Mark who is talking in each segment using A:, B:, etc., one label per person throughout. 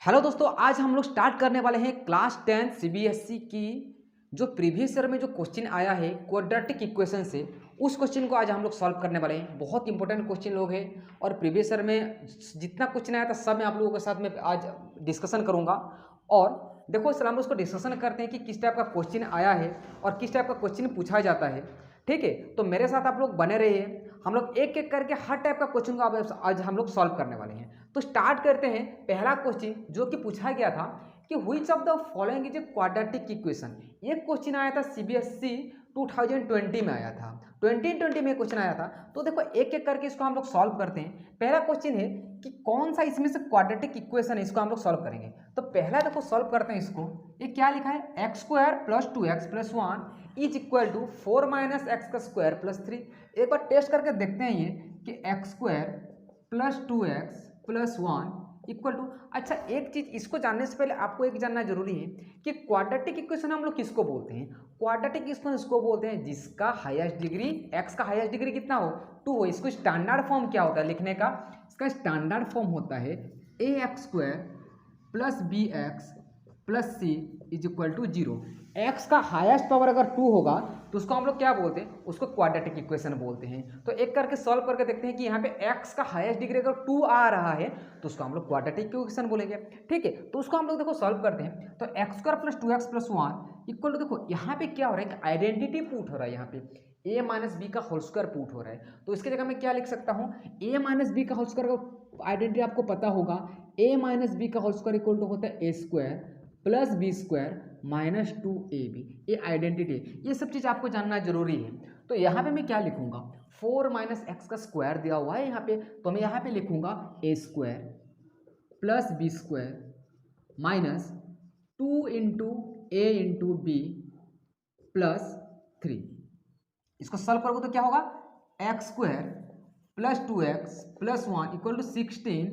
A: Hello दोस्तों, आज हम लोग स्टार्ट करने वाले हैं क्लास 10 सीबीएसई की जो प्रीवियस ईयर में जो क्वेश्चन आया है क्वाड्रेटिक इक्वेशन से, उस क्वेश्चन को आज हम लोग सॉल्व करने वाले हैं। बहुत इंपॉर्टेंट क्वेश्चन लोग हैं और प्रीवियस ईयर में जितना क्वेश्चन आया था सब मैं आप लोगों के साथ में आज डिस्कशन करूंगा। और देखो, सर हम उसको डिस्कशन करते हैं कि किस टाइप का क्वेश्चन आया है और किस टाइप का क्वेश्चन पूछा जाता है। ठीक है, तो मेरे साथ आप लोग बने रहिए। हम लोग एक एक करके हर टाइप का क्वेश्चन को आज हम लोग सॉल्व करने वाले हैं। तो स्टार्ट करते हैं। पहला क्वेश्चन जो कि पूछा गया था कि which of the following is a quadratic equation. ये क्वेश्चन आया था सीबीएसई 2020 में आया था, 2020 में क्वेश्चन आया था। तो देखो एक एक करके इसको हम लोग सॉल्व करते हैं। पहला क्वेश्चन है कि कौन सा इसमें से क्वाड्रेटिक इक्वेशन है, इसको हम लोग सॉल्व करेंगे। तो पहला देखो सॉल्व करते हैं इसको। ये क्या लिखा है, x square plus 2x plus 1 is equal to 4 minus x का स्क्वायर प्लस 3। एक बार टेस्ट करके देखते हैं ये कि x square plus 2x plus 1 equal to. अच्छा, एक चीज इसको जानने से पहले आपको एक जानना जरूरी है कि क्वाड्रेटिक इक्वेशन हम लोग किसको बोलते हैं। क्वाड्रेटिक इक्वेशन इसको बोलते हैं जिसका हाईएस्ट डिग्री, एक्स का हाईएस्ट डिग्री कितना हो, 2 हो। इसको स्टैंडर्ड फॉर्म क्या होता है लिखने का, इसका स्टैंडर्ड फॉर्म होता है a x square plus b x plus c is equal to 0। X का हाईएस्ट पावर अगर 2 होगा तो उसको हम लोग क्या बोलते हैं, उसको क्वाड्रेटिक इक्वेशन बोलते हैं। तो एक करके सॉल्व करके देखते हैं कि यहाँ पे एक्स का हाईएस्ट डिग्री अगर 2 आ रहा है तो उसको हम लोग क्वाड्रेटिक इक्वेशन बोलेंगे। ठीक है, तो उसको हम लोग देखो सॉल्व करते हैं। तो x square plus 2x plus 1 equal to, देखो यहाँ पे क्या हो रहा है कि आइडेंटिटी पुट हो रहा है, यहाँ पे a माइनस बी का होल स्क्वायर पुट हो रहा है। तो इसके जगह मैं क्या लिख सकता हूँ, a माइनस बी का होल स्क्वायर का आइडेंटिटी आपको पता होगा, a माइनस बी का होल स्क्वायर इक्वल टू होता है a square plus B square minus 2ab। ये आइडेंटिटी, ये सब चीज़ आपको जानना जरूरी है। तो यहाँ पे मैं क्या लिखूंगा, 4 माइनस एक्स का स्क्वायर दिया हुआ है यहाँ पे, तो मैं यहाँ पे लिखूंगा a square plus B square minus 2 into A into B plus 3। इसको सॉल्व करोगे तो क्या होगा, x square plus 2x plus 1 equal to 16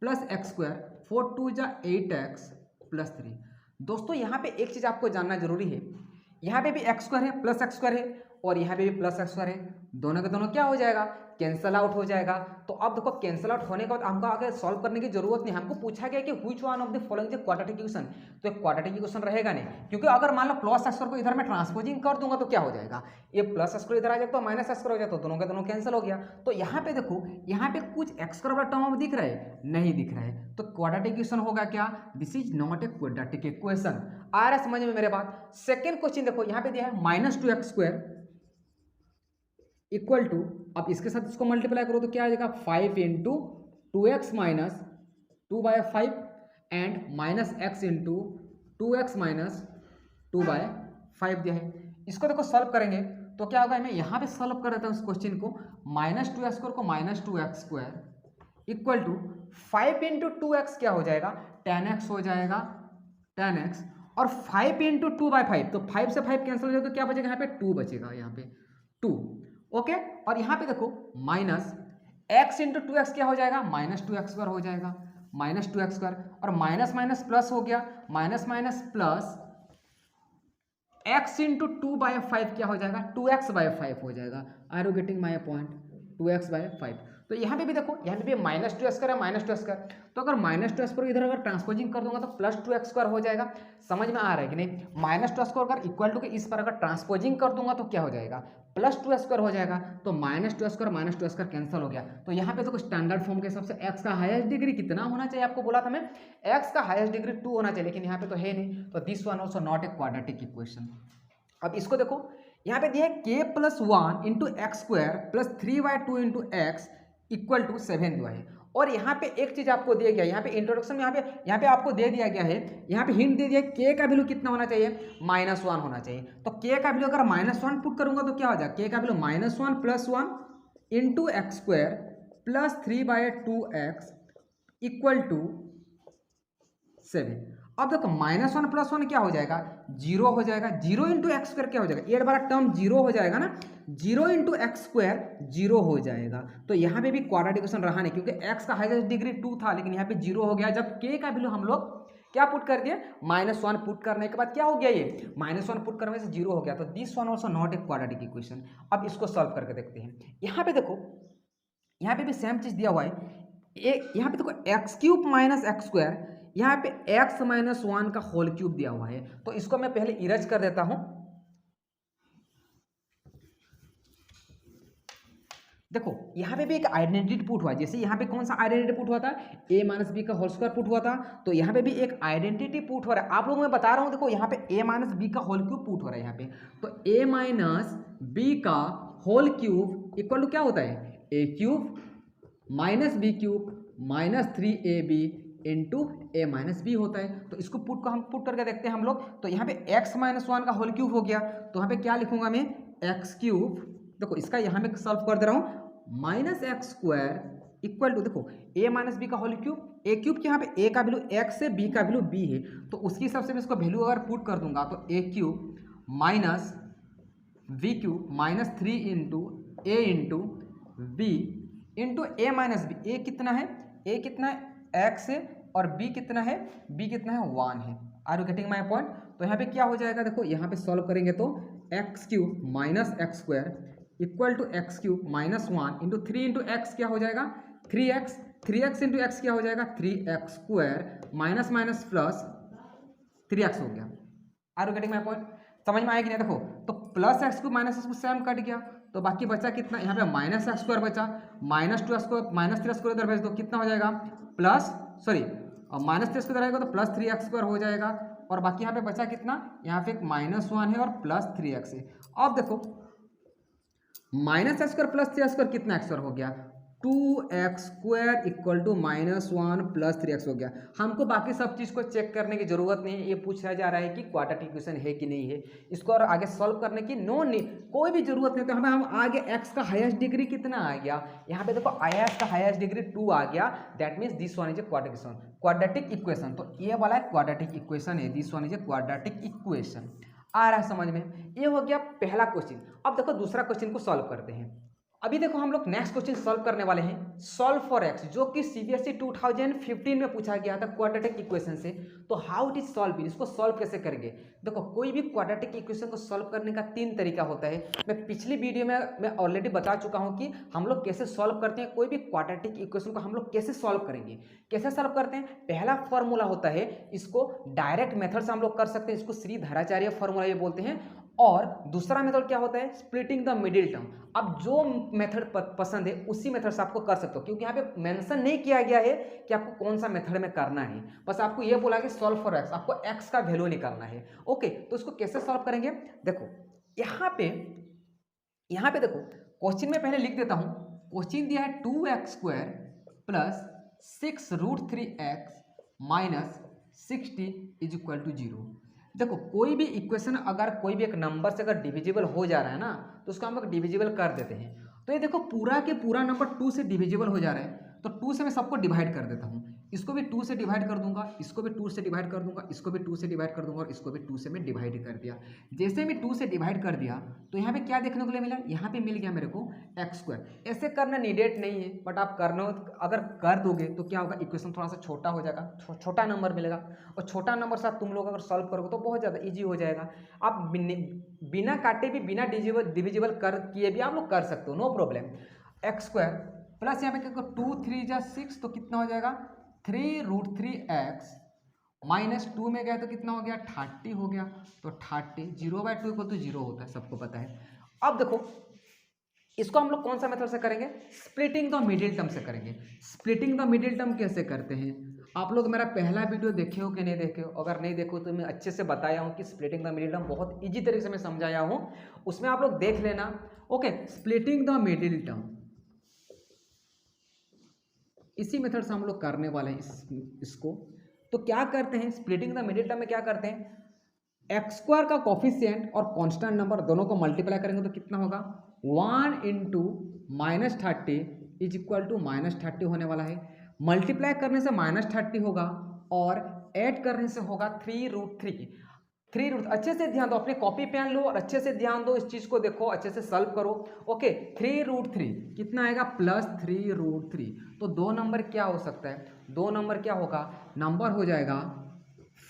A: plus x square, 4 2 जा 8x प्लस 3। दोस्तों यहाँ पे एक चीज आपको जानना जरूरी है, यहाँ पे भी एक्स स्क्वायर है प्लस एक्स स्क्वायर है और यहाँ पे भी प्लस एक्स स्क्वायर है, दोनों के दोनों क्या हो जाएगा, कैंसल आउट हो जाएगा। तो अब देखो कैंसल आउट होने के बाद हमको आगे सॉल्व करने की जरूरत नहीं, हमको पूछा गया कि which one of the following is quadratic equation. तो क्वाड्रेटिक इक्वेशन रहेगा नहीं, क्योंकि अगर मान लो प्लस एक्स स्क्वायर को इधर मैं ट्रांसपोजिंग कर दूंगा तो क्या हो जाएगा, ये प्लस एक्स स्क्वायर इधर आ जाएगा तो माइनस एक्स स्क्वायर हो जाएगा, तो दोनों के दोनों कैंसिल हो गया। तो यहाँ पे देखो, यहाँ पे कुछ एक्स स्क्वायर वाला टर्म दिख रहा है, नहीं दिख रहा है, तो क्वाड्रेटिक इक्वेशन होगा क्या, this is not a quadratic equation. आ रहा है समझ में मेरे बात। सेकेंड क्वेश्चन देखो, यहाँ पे दिया है minus 2x square equal to, अब इसके साथ इसको मल्टीप्लाई करो तो क्या आ जाएगा, 5 into 2x minus 2/5 and minus x into 2x minus 2/5 दिया है। इसको देखो सॉल्व करेंगे तो क्या होगा, मैं यहाँ पे सॉल्व कर देता हूँ इस क्वेश्चन को, माइनस 2x स्क्वायर को minus 2x square equal to 5 into 2x क्या हो जाएगा, 10x हो जाएगा, 10x और 5 इंटू 2/5, तो 5 से 5 कैंसिल हो जाएगा तो क्या बचेगा, यहाँ पे 2 बचेगा, यहाँ पे 2। ओके, और यहाँ पे देखो माइनस x इंटू 2x क्या हो जाएगा, माइनस 2x स्क्वायर हो जाएगा, माइनस 2x स्क्वायर और माइनस माइनस प्लस हो गया, minus minus plus x into 2/5 क्या हो जाएगा, 2x/5 हो जाएगा। Are you getting my point, 2x/5। तो यहाँ पे भी देखो, यहाँ पे भी माइनस 2x स्क्वायर है, माइनस 2x स्क्वायर, तो अगर माइनस 2x स्क्वायर इधर अगर ट्रांसपोजिंग कर दूंगा तो प्लस 2x स्क्वायर हो जाएगा। समझ में आ रहा है कि नहीं, माइनस 2 स्क्वायर अगर इक्वल टू के इस पर अगर ट्रांसपोजिंग कर दूंगा तो क्या हो जाएगा, प्लस 2 स्क्वायर हो जाएगा, तो minus 2 square minus 2 square cancel हो गया। तो यहाँ पे देखो स्टैंडर्ड फॉर्म के हिसाब से एक्स का हाईएस्ट डिग्री कितना होना चाहिए, आपको बोला था मैं एक्स का हाईएस्ट डिग्री 2 होना चाहिए, लेकिन यहाँ पे तो है नहीं, तो this one also not a quadratic equation. अब इसको देखो, यहाँ पे दिया है k plus 1 into x square plus 3/2 into x equal to 7 दिया है। और यहाँ पे एक चीज आपको दिया गया, यहाँ पे इंट्रोडक्शन में यहाँ पे आपको दे दिया गया है, यहाँ पे हिंट दे दिया है k का वैल्यू कितना होना चाहिए, -1 होना चाहिए। तो k का वैल्यू अगर -1 पुट करूंगा तो क्या हो जाएगा, k का value -1 plus 1 into x square plus 3/2x equal to 7। अब देखो -1 प्लस 1 क्या हो जाएगा, 0 हो जाएगा, 0 इंटू एक्स स्क्वायर क्या हो जाएगा, ये वाला टर्म 0 हो जाएगा ना, 0 इंटू एक्स स्क्वायर 0 हो जाएगा। तो यहाँ पे भी क्वाड्रेटिक इक्वेशन रहा नहीं, क्योंकि एक्स का हाईएस्ट डिग्री 2 था, लेकिन यहाँ पे 0 हो गया। जब k का वैल्यू हम लोग क्या पुट कर दिए, -1 पुट करने के बाद क्या हो गया, ये -1 पुट करने से 0 हो गया। तो this one also not a quadratic equation. अब इसको सॉल्व करके देखते हैं। यहाँ पे देखो, यहाँ पे भी सेम चीज दिया हुआ है, यहाँ पे देखो x³ माइनस एक्स स्क्वायर यहाँ पे x माइनस 1 का होल क्यूब दिया हुआ है, तो इसको मैं पहले इरेज कर देता हूं। देखो यहाँ पे भी एक आइडेंटिटी पुट हुआ है, जैसे यहाँ पे कौन सा आइडेंटिटी पुट हुआ था, a माइनस बी का होल स्क्वायर पुट हुआ था, तो यहाँ पे भी एक आइडेंटिटी पुट हो रहा है। आप लोगों मैं बता रहा हूँ, देखो यहाँ पे a माइनस बी का होल क्यूब पुट हो रहा है यहाँ पे, तो a माइनस बी का होल क्यूब इक्वल टू क्या होता है, a cube minus B cube minus 3ab into A minus B होता है। तो इसको पुट को हम पुट करके देखते हैं हम लोग, तो यहाँ पे x माइनस 1 का होल क्यूब हो गया, तो यहाँ पे क्या लिखूंगा मैं, एक्स क्यूब, देखो इसका यहाँ में सॉल्व कर दे रहा हूँ, minus x square equal to, देखो a माइनस बी का होल क्यूब, a क्यूब के यहाँ पे a का वैल्यू x है, b का वैल्यू b है, तो उसके हिसाब से मैं इसको वैल्यू अगर पुट कर दूंगा तो a cube minus v cube minus 3 into A into b into A minus B. ए कितना है, a कितना है x है, और b कितना है, b कितना है 1 है। Are you getting my point. तो यहाँ पे क्या हो जाएगा, देखो यहाँ पे सॉल्व करेंगे तो x cube minus x square equal to x cube minus 1 into 3 into x क्या हो जाएगा 3x, 3x इंटू एक्स क्या हो जाएगा 3x square minus minus plus 3x हो गया। Are you getting my point, समझ में आया कि नहीं। देखो तो plus x cube minus x same cut गया, तो बाकी बचा कितना, यहाँ पे माइनस एक्स स्क्वायर बचा, minus 2x square minus 3x square इधर भेज दो, कितना हो जाएगा plus, sorry minus 3x square आएगा तो प्लस 3x स्क्वायर हो जाएगा, और बाकी यहाँ पे बचा कितना, यहाँ पे माइनस 1 है और प्लस 3x है। अब देखो minus x square plus 3x square कितना एक्स स्क्वायर हो गया, 2x square equal to minus 1 plus 3x हो गया। हमको बाकी सब चीज़ को चेक करने की जरूरत नहीं है, ये पूछा जा रहा है कि क्वाड्रेटिक इक्वेशन है कि नहीं है, इसको और आगे सॉल्व करने की कोई भी जरूरत नहीं। तो हमें हम आगे x का हाईएस्ट डिग्री कितना आ गया, यहाँ पे देखो x का हाईएस्ट डिग्री 2 आ गया, that means this one is a quadratic equation. तो ये वाला क्वाड्रेटिक इक्वेशन है, this one is a quadratic equation. आ रहा है समझ में, ये हो गया पहला क्वेश्चन। अब देखो दूसरा क्वेश्चन को सॉल्व करते हैं। अभी देखो हम लोग नेक्स्ट क्वेश्चन सॉल्व करने वाले हैं, सॉल्व फॉर एक्स, जो कि सीबीएसई 2015 में पूछा गया था क्वाड्रेटिक इक्वेशन से। तो हाउ इट इज सॉल्व, इसको सॉल्व कैसे करेंगे। देखो कोई भी क्वाड्रेटिक इक्वेशन को सॉल्व करने का 3 तरीका होता है। मैं पिछली वीडियो में मैं ऑलरेडी बता चुका हूं कि हम लोग कैसे सॉल्व करते हैं, कोई भी क्वाड्रेटिक इक्वेशन को हम लोग कैसे सॉल्व करेंगे। कैसे सॉल्व करते हैं, पहला फॉर्मूला होता है, इसको डायरेक्ट मेथड से हम लोग कर सकते हैं, इसको श्रीधराचार्य फॉर्मूला ये बोलते हैं। और दूसरा मेथड क्या होता है, स्प्लिटिंग द मिडिल टर्म। अब जो मेथड पसंद है उसी मेथड से आपको कर सकते हो, क्योंकि यहाँ पे मेंशन नहीं किया गया है कि आपको कौन सा मेथड में करना है, बस आपको ये बोला कि सॉल्व फॉर एक्स, आपको एक्स का वैल्यू निकालना है। ओके, तो इसको कैसे सॉल्व करेंगे, देखो यहाँ पे देखो क्वेश्चन में पहले लिख देता हूँ। क्वेश्चन दिया है 2x square plus 6√3x minus 60 is equal to 0। देखो कोई भी इक्वेशन अगर कोई भी एक नंबर से अगर डिविजिबल हो जा रहा है ना, तो उसको हम लोग डिविजिबल कर देते हैं। तो ये देखो पूरा के पूरा नंबर 2 से डिविजिबल हो जा रहा है, तो 2 से मैं सबको डिवाइड कर देता हूँ। इसको भी 2 से डिवाइड कर दूंगा, इसको भी 2 से डिवाइड कर दूंगा, इसको भी 2 से डिवाइड कर दूंगा, और इसको भी 2 से मैं डिवाइड कर दिया। जैसे मैं 2 से डिवाइड कर दिया तो यहाँ पे क्या देखने को मिला, यहाँ पे मिल गया मेरे को एक्स स्क्वायर। ऐसे करना नीडेड नहीं है, बट आप करना अगर कर दोगे तो क्या होगा, इक्वेशन थोड़ा सा छोटा हो जाएगा, छोटा नंबर मिलेगा, और छोटा नंबर साथ तुम लोग अगर सॉल्व करोगे तो बहुत ज़्यादा ईजी हो जाएगा। आप बिना काटे भी बिना डिविजिबल कर किए भी आप लोग कर सकते हो, no problem. X square plus यहाँ पे क्या 2 3 जा 6, तो कितना हो जाएगा 3√3x माइनस 2 में गया तो कितना हो गया 30 हो गया। तो 30 0/2 इक्वल टू 0 होता है, सबको पता है। अब देखो इसको हम लोग कौन सा मेथड से करेंगे, स्प्लिटिंग द मिडिल टर्म से करेंगे। स्प्लिटिंग द मिडिल टर्म कैसे करते हैं, आप लोग मेरा पहला वीडियो देखे हो कि नहीं देखे हो, अगर नहीं देखो तो मैं अच्छे से बताया हूँ कि स्प्लिटिंग द मिडिल टर्म बहुत ईजी तरीके से मैं समझाया हूँ, उसमें आप लोग देख लेना। Okay, splitting the middle term इसी मेथड से हम लोग करने वाले हैं इसको। तो क्या करते हैं, स्प्लिटिंग द मिडिल टर्म में क्या करते हैं, एक्स स्क्वायर का कोफिशिएंट और कांस्टेंट नंबर दोनों को मल्टीप्लाई करेंगे तो कितना होगा 1 इंटू -30 इज इक्वल टू -30 होने वाला है। मल्टीप्लाई करने से -30 होगा और ऐड करने से होगा 3√3। अच्छे से ध्यान दो, अपने कॉपी पेन लो और अच्छे से ध्यान दो, इस चीज को देखो, अच्छे से सॉल्व करो। ओके, 3√3 कितना आएगा +3√3। तो 2 नंबर क्या हो सकता है, 2 नंबर क्या होगा, नंबर हो जाएगा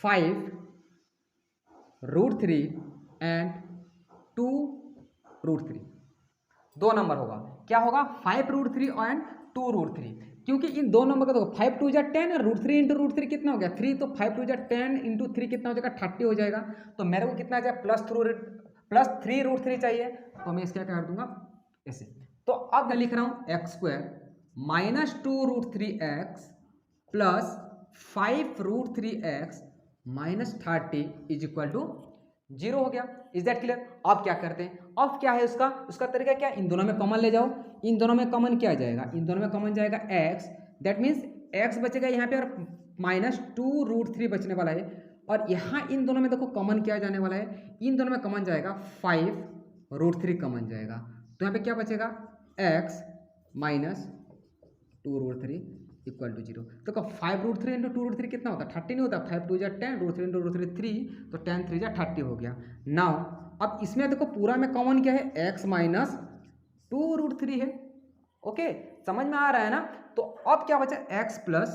A: 5√3 एंड 2√3। 2 नंबर होगा, क्या होगा 5√3 एंड 2√3। क्योंकि इन दो नंबर का देखो 5 2 जा 10 और √3 इंटू √3 कितना हो गया 3, तो 5 2 जा 10 इंटू 3 कितना हो जाएगा 30 हो जाएगा। तो मेरे को कितना आ जाएगा +3 √3 चाहिए, तो मैं इसका क्या कर दूंगा ऐसे। तो अब मैं लिख रहा हूँ x² -2√3x plus 5√3x -30 is equal to 0 हो गया। Is that clear? अब क्या करते हैं, अब क्या है उसका तरीका क्या, इन दोनों में कॉमन ले जाओ। इन दोनों में कॉमन क्या जाएगा, इन दोनों में कॉमन जाएगा x, दैट मीन्स x बचेगा यहाँ पे और -2√3 बचने वाला है। और यहाँ इन दोनों में देखो कॉमन क्या जाने वाला है, इन दोनों में कॉमन जाएगा 5√3 कॉमन जाएगा। तो यहाँ पे क्या बचेगा x -2√3 इक्वल टू 0। तो 5√3 इंटू 2√3 कितना होता है 30 नहीं होता, 5 2 जा 10 √3 इंटू √3 3, तो 10 3 जा 30 हो गया। नाउ अब इसमें देखो पूरा में कॉमन क्या है x -2√3 है। ओके, समझ में आ रहा है ना। तो अब क्या बचा x प्लस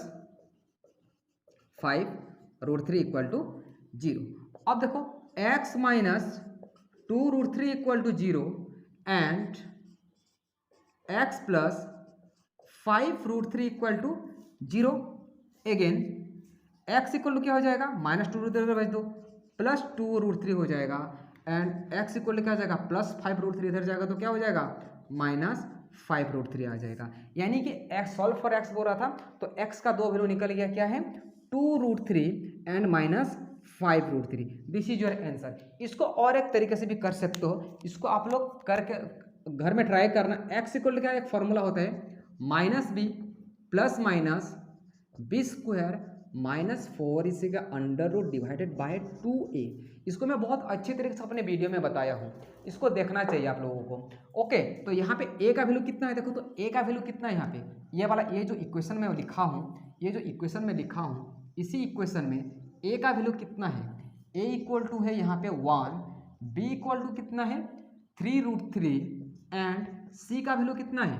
A: 5√3 इक्वल टू 0। अब देखो x -2√3 equal to 0 and x plus 5√3 equal to 0। Again x equal to क्या हो जाएगा -2√3 बच दो प्लस 2√3 हो जाएगा एंड x इक्वल टू क्या हो जाएगा +5√3 इधर जाएगा तो क्या हो जाएगा -5√3 आ जाएगा। यानी कि x सॉल्व फॉर x बोल रहा था तो x का दो वैल्यू निकल गया, क्या है 2√3 and -5√3। This is your answer. इसको और एक तरीके से भी कर सकते हो, इसको आप लोग करके घर में ट्राई करना। x इक्वल टू क्या एक फॉर्मूला होता है -b प्लस -b² -4 इसी का √ डिवाइडेड बाय 2a। इसको मैं बहुत अच्छे तरीके से अपने वीडियो में बताया हूँ, इसको देखना चाहिए आप लोगों को। ओके, तो यहाँ पे a का वैल्यू कितना है देखो, तो a का वैल्यू कितना है यहाँ पे, ये वाला ये जो इक्वेशन में लिखा हूँ, ये जो इक्वेशन में लिखा हूँ, इसी इक्वेशन में a का वैल्यू कितना है, a इक्वल टू है यहाँ पे 1, b इक्वल टू कितना है 3√3 एंड c का वैल्यू कितना है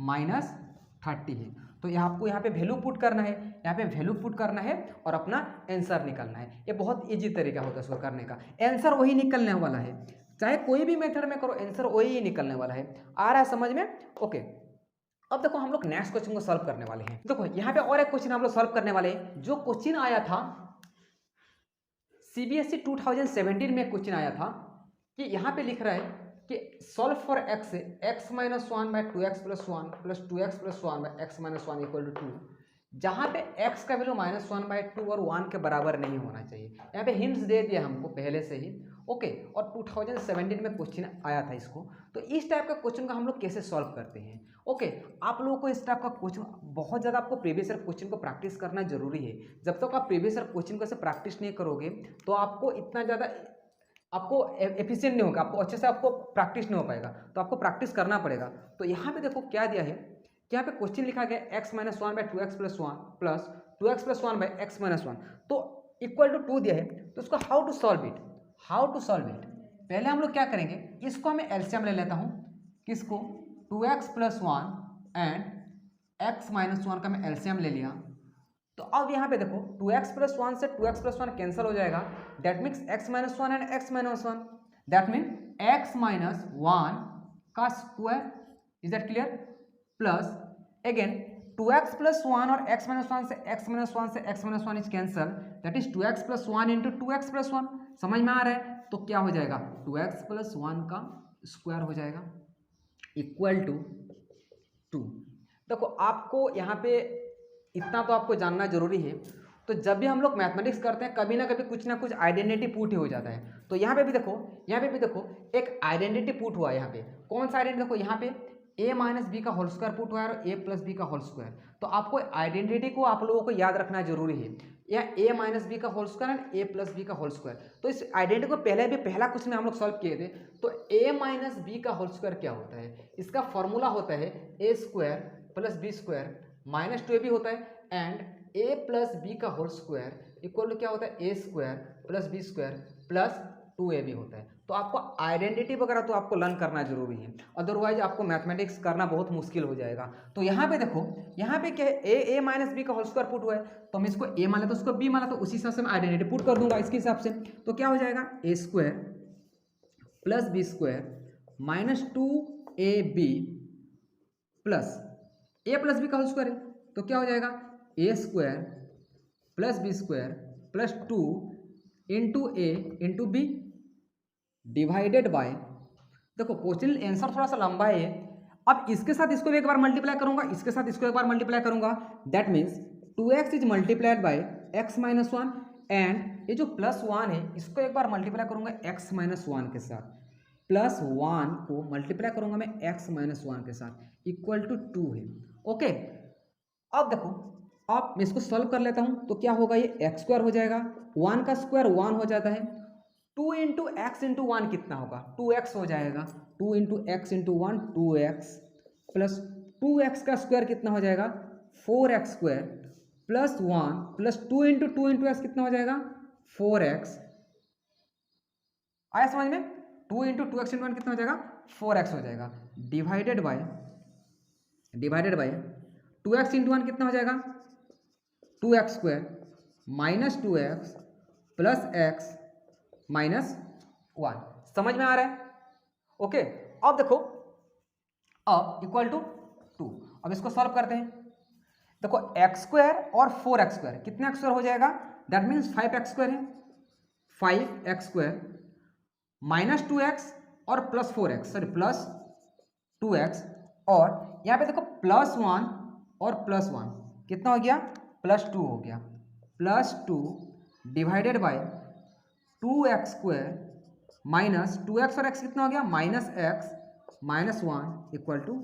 A: -30 है। तो आपको यहाँ पे वैल्यू पुट करना है, यहाँ पे वैल्यू पुट करना है और अपना आंसर निकालना है। ये बहुत इजी तरीका होता है इसको करने का, आंसर वही निकलने वाला है, चाहे कोई भी मेथड में करो आंसर वही निकलने वाला है। आ रहा है समझ में? ओके, अब देखो हम लोग नेक्स्ट क्वेश्चन को सॉल्व करने वाले हैं। देखो यहाँ पे और एक क्वेश्चन हम लोग सॉल्व करने वाले हैं, जो क्वेश्चन आया था CBSE 2017 में क्वेश्चन आया था कि यहाँ पे लिख रहा है कि solve for x x -1 by 2x + 1 plus 2x + 1 by x - 1 equal to 2, जहाँ पे x का वैल्यू -1/2 और 1 के बराबर नहीं होना चाहिए। यहाँ पे हिंट्स दे दिया हमको पहले से ही। ओके, और 2017 में क्वेश्चन आया था इसको। तो इस टाइप का क्वेश्चन को हम लोग कैसे सॉल्व करते हैं। ओके, आप लोगों को इस टाइप का क्वेश्चन बहुत ज़्यादा आपको प्रीवियस ईयर क्वेश्चन को प्रैक्टिस करना जरूरी है। जब तक आप प्रीवियस ईयर क्वेश्चन को ऐसे प्रैक्टिस नहीं करोगे तो आपको इतना ज़्यादा आपको एफिशिएंट नहीं होगा, आपको अच्छे से आपको प्रैक्टिस नहीं हो पाएगा, तो आपको प्रैक्टिस करना पड़ेगा। तो यहाँ पे देखो क्या दिया है कि यहाँ पे क्वेश्चन लिखा गया x - 1 by 2x + 1 plus 2x + 1 by x - 1, तो इक्वल टू 2 दिया है। तो इसको हाउ टू सॉल्व इट, पहले हम लोग क्या करेंगे, इसको मैं एलसीएम ले लेता हूँ, किसको 2x + 1 एंड x - 1 का मैं एलसीएम ले लिया। तो अब यहाँ पे देखो 2x + 1 से 2x + 1 कैंसिल हो जाएगा, that means x - 1 and x - 1, that mean x - 1 का square. Is that clear? Plus again 2x + 1 और x - 1 से x - 1 से x - 1 is cancel, that is 2x + 1 into 2x + 1। समझ में आ रहा है? तो क्या हो जाएगा 2x + 1 का स्क्वायर हो जाएगा इक्वल टू 2। देखो आपको यहाँ पे इतना तो आपको जानना जरूरी है। तो जब भी हम लोग मैथमेटिक्स करते हैं कभी ना कुछ आइडेंटिटी पुट ही हो जाता है। तो यहाँ पे भी देखो एक आइडेंटिटी पुट हुआ है। यहाँ पे कौन सा आइडेंटिटी, देखो यहाँ पे a - b का होल स्क्वायर पुट हुआ है और a + b का होल स्क्वायर। तो आपको आइडेंटिटी को आप लोगों को याद रखना जरूरी है, या a - b का whole square and a + b का होल स्क्वायर। तो इस आइडेंटिटी को पहला क्वेश्चन में हम लोग सॉल्व किए थे। तो a - b का होल स्क्वायर क्या होता है, इसका फॉर्मूला होता है a² + b² -2ab होता है एंड a + b का होल स्क्वायर इक्वल टू क्या होता है a² + b² + 2ab होता है। तो आपको आइडेंटिटी वगैरह तो आपको लर्न करना जरूरी है, अदरवाइज आपको मैथमेटिक्स करना बहुत मुश्किल हो जाएगा। तो यहाँ पे देखो, यहाँ पे क्या है a - b का होल स्क्वायर पुट हुआ है, तो हम इसको a माना तो उसको b माना, तो उसी हिसाब से मैं आइडेंटिटी पुट कर दूंगा इसके हिसाब से। तो क्या हो जाएगा a² + b² -2ab plus a + b का होल स्क्वायर है, तो क्या हो जाएगा a square plus B square plus 2 into A into b divided by, देखो क्वेश्चन आंसर थोड़ा सा लंबा है। अब इसके साथ इसको भी एक बार मल्टीप्लाई करूंगा, इसके साथ इसको एक बार मल्टीप्लाई करूंगा, that means 2x is multiplied by x minus 1 and ये जो प्लस 1 है इसको एक बार मल्टीप्लाई करूंगा x माइनस 1 के साथ, प्लस 1 को मल्टीप्लाई करूंगा मैं x माइनस 1 के साथ इक्वल टू 2 है। ओके, अब देखो अब मैं इसको सॉल्व कर लेता हूं तो क्या होगा, ये एक्स स्क्वायर हो जाएगा, 1 का स्क्वायर 1 हो जाता है, 2 इंटू एक्स इंटू 1 कितना होगा 2x हो जाएगा, 2 into x into 1 2x plus 2x का स्क्वायर कितना हो जाएगा 4x square plus 1 plus 2 into x कितना हो जाएगा 4x। आया समझ में, 2 इंटू टू एक्स इंटू 1 कितना हो जाएगा 4x हो जाएगा, डिवाइडेड बाय 2x इंटू 1 कितना हो जाएगा 2x square minus 2x plus x minus 1। समझ में आ रहा है? ओके, अब देखो अब इक्वल टू 2, अब इसको सॉल्व करते हैं। देखो एक्स स्क्वायर और 4x स्क्वायर कितना स्क्वायर हो जाएगा, दैट मीन्स 5x स्क्वायर है, 5x स्क्वायर माइनस 2x और plus 4x sorry plus 2x, और यहाँ पे देखो प्लस 1 और प्लस 1 कितना हो गया प्लस 2 हो गया, plus 2 divided by 2x square minus 2x और x कितना हो गया minus x minus 1 equal to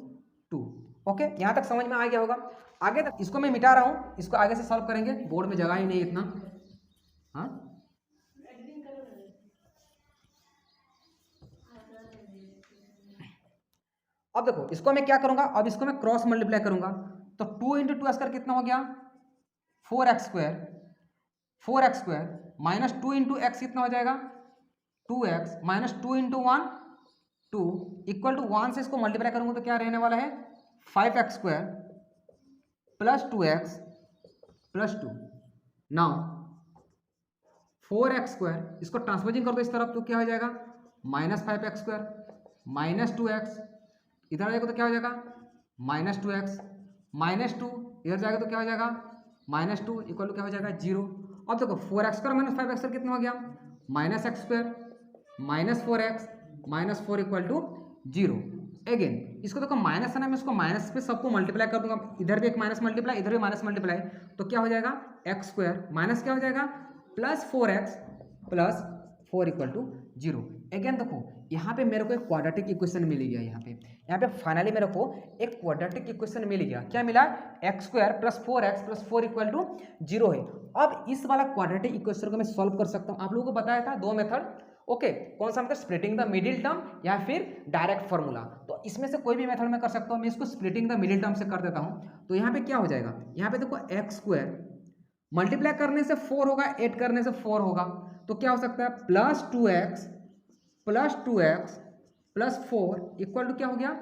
A: 2। Okay, यहाँ तक समझ में आ गया होगा। आगे तक इसको मैं मिटा रहा हूँ, इसको आगे से सॉल्व करेंगे, बोर्ड में जगह ही नहीं इतना। हाँ अब देखो इसको मैं क्या करूंगा, अब इसको मैं क्रॉस मल्टीप्लाई करूंगा, तो 2 इंटू टू स्क्वायर कितना हो गया 4x square minus 2 into x कितना हो जाएगा 2x minus 2 into 1 2 equal to 1 से इसको मल्टीप्लाई करूंगा तो क्या रहने वाला है 5x square plus 2x plus 2। Now 4x square इसको ट्रांसपोजिंग कर दो इस तरफ तो क्या हो जाएगा minus 5x square minus 2x, इधर जाएगा तो क्या हो जाएगा माइनस 2x माइनस 2, इधर जाएगा तो क्या हो जाएगा माइनस 2 इक्वल टू क्या हो जाएगा 0। अब देखो 4x square minus 5x square कितना हो गया minus x square minus 4x minus 4 equal to 0। Again इसको देखो माइनस है ना, मैं इसको माइनस पे सबको मल्टीप्लाई कर दूंगा, इधर भी एक माइनस मल्टीप्लाई इधर भी माइनस मल्टीप्लाई, तो क्या हो जाएगा एक्स स्क्वायर माइनस क्या हो जाएगा plus 4x plus 4 equal to 0। Again देखो यहाँ पे मेरे को एक क्वाड्रेटिक इक्वेशन मिल गया, यहाँ पे फाइनली मेरे को एक क्वाड्रेटिक इक्वेशन मिल गया। क्या मिला x square plus 4x plus 4 equal to 0 है। अब इस वाला क्वाड्रेटिक इक्वेशन को मैं सॉल्व कर सकता हूँ, आप लोगों को बताया था 2 मेथड। ओके, कौन सा मतलब स्प्लिटिंग द मिडिल टर्म या फिर डायरेक्ट फॉर्मूला, तो इसमें से कोई भी मेथड में कर सकता हूँ। मैं इसको स्प्लिटिंग द मिडिल टर्म से कर देता हूँ, तो यहाँ पे क्या हो जाएगा, यहाँ पे देखो एक्स स्क्वायर मल्टीप्लाई करने से 4 होगा, ऐड करने से 4 होगा, तो क्या हो सकता है plus 2x plus 4 equal to क्या हो गया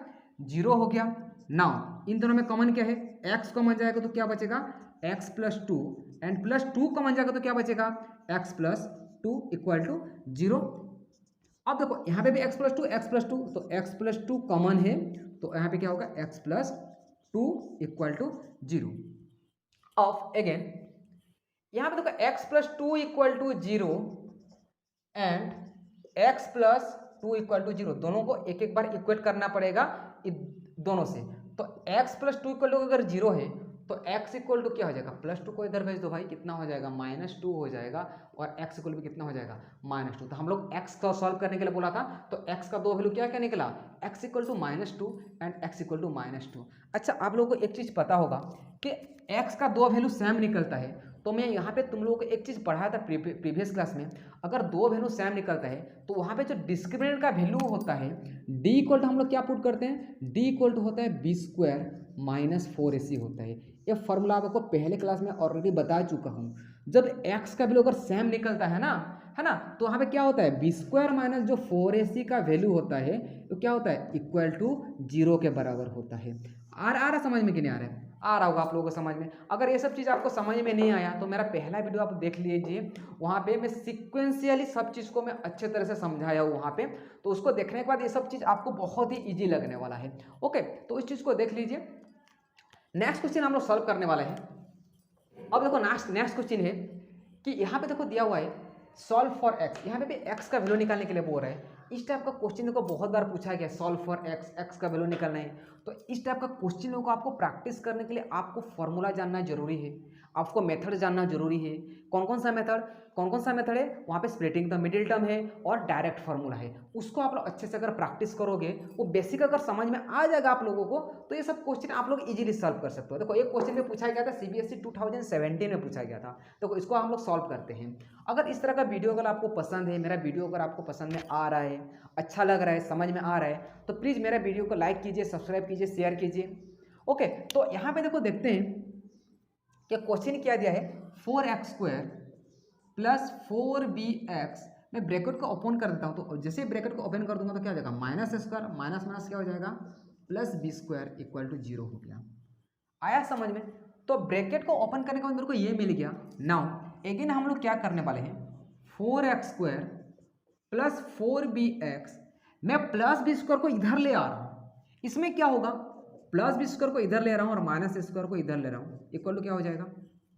A: 0 हो गया। नाउ इन दोनों में कॉमन क्या है, x कॉमन जाएगा तो क्या बचेगा x plus 2 and plus 2 common जाएगा तो क्या बचेगा x प्लस 2 इक्वल टू 0। अब देखो यहाँ पे भी x प्लस 2 तो x प्लस 2 कॉमन है, तो यहाँ पे क्या होगा x प्लस 2 इक्वल टू 0। अब अगेन यहाँ पे देखो x plus 2 equal to 0 and x plus 2 equal to 0, दोनों को एक एक बार इक्वेट करना पड़ेगा दोनों से। तो x प्लस 2 इक्वल टू अगर 0 है तो x इक्वल टू क्या हो जाएगा प्लस 2 को इधर भेज दो भाई, कितना हो जाएगा माइनस 2 हो जाएगा, और x इक्वल भी कितना हो जाएगा माइनस 2। तो हम लोग x का सॉल्व करने के लिए बोला था, तो x का 2 वैल्यू क्या क्या निकला x equal to minus 2 and x equal to minus 2। अच्छा आप लोगों को एक चीज़ पता होगा कि x का 2 वैल्यू सेम निकलता है, तो मैं यहाँ पे तुम लोगों को एक चीज़ पढ़ाया था प्रीवियस क्लास में, अगर 2 वैल्यू सेम निकलता है तो वहाँ पे जो डिस्क्रिमिनेंट का वैल्यू होता है d इक्वल टू हम लोग क्या पुट करते हैं, d इक्वल टू होता है b स्क्वायर माइनस 4ac होता है। ये फॉर्मूला आपको पहले क्लास में ऑलरेडी बता चुका हूँ। जब x का वैल्यू अगर सेम निकलता है ना, तो वहाँ पे क्या होता है b स्क्वायर माइनस जो 4ac का वैल्यू होता है तो क्या होता है इक्वल टू 0 के बराबर होता है। आ रहा समझ में कि नहीं आ रहा है, आ रहा होगा आप लोगों को समझ में। अगर ये सब चीज़ आपको समझ में नहीं आया तो मेरा पहला वीडियो आप देख लीजिए, वहाँ पे मैं सिक्वेंशियली सब चीज़ को मैं अच्छे तरह से समझाया हूँ वहाँ पे, तो उसको देखने के बाद ये सब चीज़ आपको बहुत ही ईजी लगने वाला है। ओके, तो इस चीज़ को देख लीजिए। नेक्स्ट क्वेश्चन हम लोग सॉल्व करने वाले हैं। अब देखो नेक्स्ट क्वेश्चन है कि यहाँ पे देखो दिया हुआ है सॉल्व फॉर एक्स, यहाँ पे भी एक्स का वैल्यू निकालने के लिए बोल रहा है। इस टाइप का क्वेश्चन देखो बहुत बार पूछा गया, सॉल्व फॉर एक्स, एक्स का वैल्यू निकालना है। तो इस टाइप का क्वेश्चनों को आपको प्रैक्टिस करने के लिए आपको फॉर्मूला जानना जरूरी है, आपको मेथड जानना जरूरी है। कौन कौन सा मेथड है, वहाँ पे स्प्लिटिंग द मिडिल टर्म है और डायरेक्ट फार्मूला है। उसको आप लोग अच्छे से अगर प्रैक्टिस करोगे, वो बेसिक अगर समझ में आ जाएगा आप लोगों को, तो ये सब क्वेश्चन आप लोग इजीली सॉल्व कर सकते हो। देखो एक क्वेश्चन में पूछा गया था, सीबीएसई 2017 में पूछा गया था, तो इसको हम लोग सॉल्व करते हैं। अगर इस तरह का वीडियो अगर आपको पसंद है, मेरा वीडियो अगर आपको पसंद में आ रहा है, अच्छा लग रहा है, समझ में आ रहा है, तो प्लीज़ मेरा वीडियो को लाइक कीजिए, सब्सक्राइब कीजिए, शेयर कीजिए। ओके, तो यहाँ पे देखो देखते हैं कि क्वेश्चन क्या दिया है, 4x² प्लस 4bx। मैं ब्रैकेट को ओपन कर देता हूँ, तो जैसे ब्रैकेट को ओपन कर दूंगा तो क्या हो जाएगा, माइनस स्क्वायर माइनस माइनस क्या हो जाएगा, plus B square equal to 0 हो गया। आया समझ में? तो ब्रैकेट को ओपन करने के बाद मेरे को ये मिल गया। नाउ अगेन हम लोग क्या करने वाले हैं, 4x² प्लस 4bx। मैं प्लस बी स्क्वायर को इधर ले आ रहा हूँ, इसमें क्या होगा, प्लस बी स्क्वायर को इधर ले रहा हूँ और माइनस स्क्वायर को इधर ले रहा हूँ, इक्वल टू क्या हो जाएगा,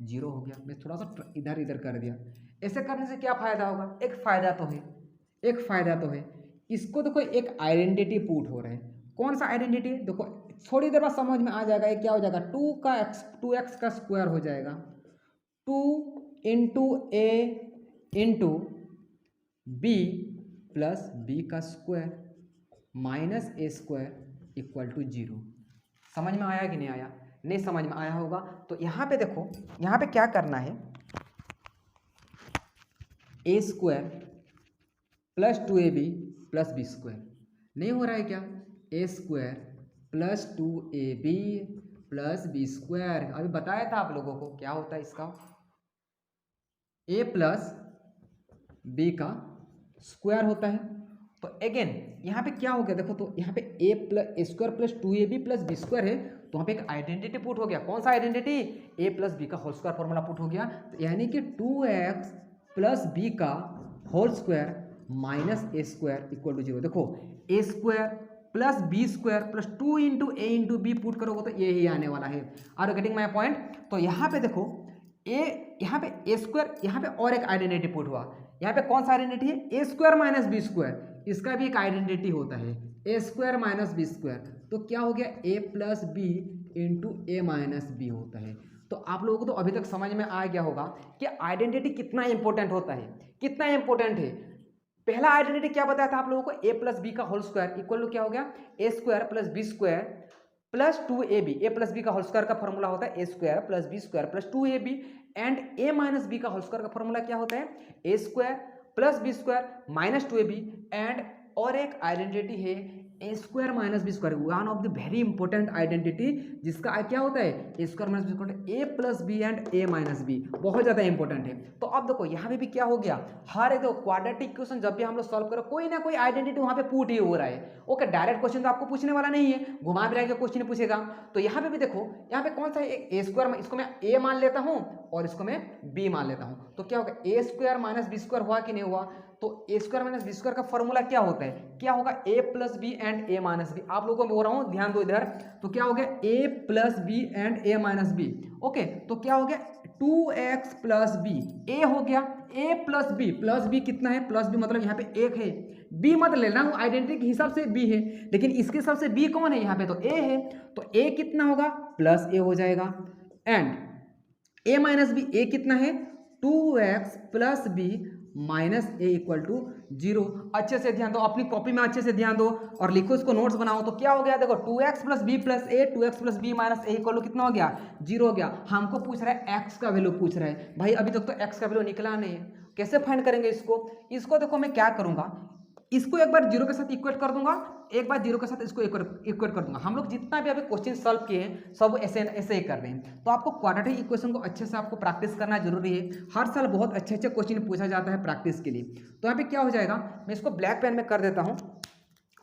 A: 0 हो गया। मैं थोड़ा सा इधर इधर कर दिया। ऐसे करने से क्या फायदा होगा, एक फायदा तो है, इसको देखो एक आइडेंटिटी पुट हो रहा है। कौन सा आइडेंटिटी, देखो थोड़ी देर बाद समझ में आ जाएगा। ये क्या हो जाएगा, 2x का स्क्वायर हो जाएगा, 2 इंटू ए इंटू बी प्लस बी का square minus A square equal to 0। समझ में आया कि नहीं आया? नहीं समझ में आया होगा तो यहाँ पे देखो, यहाँ पे क्या करना है, a square plus 2ab plus B square. नहीं हो रहा है क्या, a square plus 2ab plus B square. अभी बताया था आप लोगों को क्या होता है इसका, ए प्लस बी का स्क्वायर होता है। तो अगेन यहाँ पे क्या हो गया, देखो तो यहाँ पे a square plus 2ab plus B square है, तो वहाँ पे एक आइडेंटिटी पुट हो गया। कौन सा आइडेंटिटी, ए प्लस बी का होल स्क्वायर फॉर्मूला पुट हो गया। तो यानी कि 2x प्लस बी का whole square minus A square equal to 0। देखो a square plus B square plus 2 into A into b put करोगे तो ये ही आने वाला है। Are you getting my point? तो यहाँ पे देखो यहाँ पे ए स्क्वायर, यहाँ पे और एक आइडेंटिटी पुट हुआ। यहाँ पे कौन सा आइडेंटिटी है, a square minus b square, इसका भी एक आइडेंटिटी होता है, a square minus b square. तो क्या हो गया, a plus B into A minus B होता है। तो आप लोगों को तो अभी तक समझ में आ गया होगा कि आइडेंटिटी कितना इंपॉर्टेंट होता है, कितना इंपॉर्टेंट है। पहला आइडेंटिटी क्या बताया था आप लोगों को, ए प्लस बी का होल स्क्वायर इक्वल टू क्या हो गया, a square plus B square plus 2ab। A plus B का होल स्क्वायर का फॉर्मूला होता है a square plus B square plus 2ab, and A minus B का whole square का फॉर्मूला क्या होता है, a square plus B square minus 2ab, and और एक आइडेंटिटी है a square minus b square, one of the very important identity, जिसका क्या होता है, a square minus b square a plus b and A minus b, बहुत ज़्यादा important है। तो अब देखो यहाँ पे भी क्या हो गया, हर एक क्वाड्रेटिक इक्वेशन जब भी हम लोग सॉल्व करो कोई ना कोई आइडेंटिटी वहाँ पे पुट ही हो रहा है। ओके, डायरेक्ट क्वेश्चन तो आपको पूछने वाला नहीं है, घुमा फिरा के क्वेश्चन पूछेगा। तो यहाँ पे भी देखो, यहाँ पे कौन सा है, ए स्क्वायर, इसको मैं ए मान लेता हूँ और इसको मैं बी मान लेता हूँ। तो क्या होगा, a square minus b square हुआ कि नहीं हुआ। तो a square minus b square का फॉर्मूला क्या होता है, क्या होगा, a plus b and A minus b. आप लोगों को बोल रहा हूँ ध्यान दो इधर। तो क्या हो गया, a plus b and A minus b. Okay, तो क्या हो गया, 2x प्लस बी, ए हो गया, ए प्लस बी कितना है, प्लस बी मतलब यहाँ पे एक है, बी मत लेना, वो आइडेंटिटी के हिसाब से बी है, लेकिन इसके हिसाब से बी कौन है, यहाँ पे तो ए है। तो ए कितना होगा, प्लस ए हो जाएगा, एंड ए माइनस बी, ए कितना है, 2x plus B minus A equal to 0। अच्छे से ध्यान दो, अपनी कॉपी में अच्छे से ध्यान दो और लिखो, इसको नोट्स बनाओ। तो क्या हो गया, देखो 2x plus B plus A, 2x plus B minus A equal to कितना हो गया, 0 हो गया। हमको पूछ रहा है x का वैल्यू पूछ रहा है, भाई अभी तक तो x का वैल्यू निकला नहीं है, कैसे फाइंड करेंगे इसको देखो मैं क्या करूंगा, इसको एक बार 0 के साथ इक्वेट कर दूंगा, एक बार 0 के साथ इसको इक्वेट कर दूंगा। हम लोग जितना भी अभी क्वेश्चन सॉल्व किए हैं सब ऐसे ही कर रहे हैं। तो आपको क्वाड्रेटिक इक्वेशन को अच्छे से आपको प्रैक्टिस करना जरूरी है। हर साल बहुत अच्छे अच्छे क्वेश्चन पूछा जाता है प्रैक्टिस के लिए। तो यहाँ पे क्या हो जाएगा, मैं इसको ब्लैक पेन में कर देता हूँ।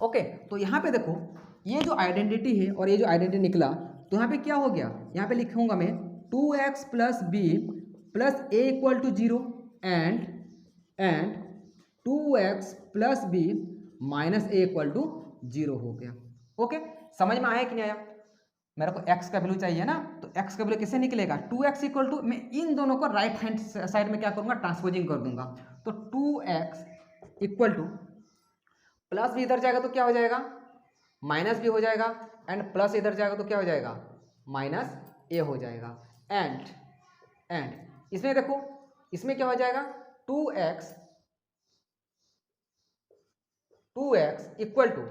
A: ओके, तो यहाँ पे देखो, ये जो आइडेंटिटी है और ये जो आइडेंटिटी निकला, तो यहाँ पे क्या हो गया, यहाँ पे लिखूंगा मैं 2x plus B plus A equal to 0 and 2x plus B minus A equal to 0 हो गया। ओके, समझ में आया कि नहीं आया? मेरे को x का वैल्यू चाहिए ना, तो x का वैल्यू कैसे निकलेगा, 2x इक्वल टू, मैं इन दोनों को राइट हैंड साइड में क्या करूंगा, ट्रांसपोजिंग कर दूंगा। तो 2x इक्वल टू, प्लस भी इधर जाएगा तो क्या हो जाएगा, माइनस भी हो जाएगा, एंड प्लस इधर जाएगा तो क्या हो जाएगा, माइनस ए हो जाएगा। एंड इसमें देखो, इसमें क्या हो जाएगा, 2x इक्वल टू,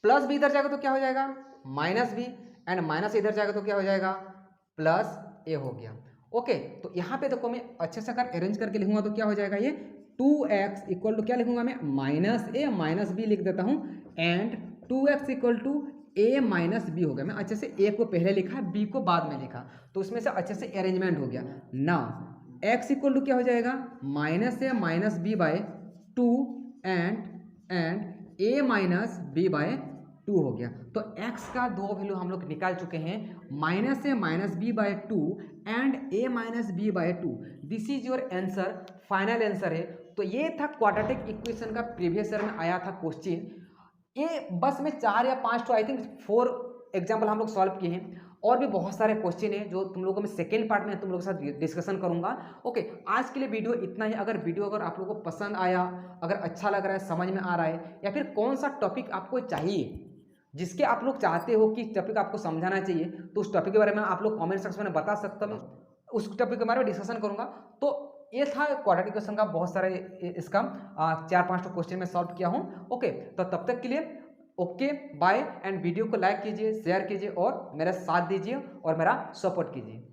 A: प्लस भी इधर जाएगा तो क्या हो जाएगा, माइनस भी, एंड माइनस इधर जाएगा तो क्या हो जाएगा, प्लस ए हो गया। ओके, तो यहाँ पे देखो मैं अच्छे से अगर अरेंज करके लिखूंगा तो क्या हो जाएगा, ये 2x इक्वल टू क्या लिखूंगा मैं, माइनस ए माइनस बी लिख देता हूँ, and 2x equal to A minus B हो गया। मैं अच्छे से ए को पहले लिखा, बी को बाद में लिखा, तो उसमें से अच्छे से अरेंजमेंट हो गया। नाउ x इक्वल टू क्या हो जाएगा, minus A minus B by 2, and A minus B by 2 हो गया। तो x का दो वैल्यू हम लोग निकाल चुके हैं, minus A minus B by 2 and A minus B by 2। This is your answer, final answer है। तो ये था क्वाड्रेटिक इक्वेशन का प्रीवियस ईयर में आया था क्वेश्चन। ये बस में 4 या 5 तो आई थिंक 4 एग्जाम्पल हम लोग सॉल्व किए हैं, और भी बहुत सारे क्वेश्चन है जो तुम लोगों को मैं सेकेंड पार्ट में तुम लोगों के साथ डिस्कशन करूंगा। ओके, आज के लिए वीडियो इतना ही। अगर वीडियो अगर आप लोगों को पसंद आया, अगर अच्छा लग रहा है, समझ में आ रहा है, या फिर कौन सा टॉपिक आपको चाहिए जिसके आप लोग चाहते हो कि टॉपिक आपको समझाना चाहिए, तो उस टॉपिक के बारे में आप लोग कमेंट सेक्शन में बता सकते हो, उस टॉपिक के बारे में डिस्कशन करूंगा। तो ये था क्वाड्रेटिक इक्वेशन का बहुत सारे इसका 4-5 क्वेश्चन में सॉल्व किया हूँ। ओके, तो तब तक के लिए ओके बाय, एंड वीडियो को लाइक कीजिए, शेयर कीजिए और मेरा साथ दीजिए और मेरा सपोर्ट कीजिए।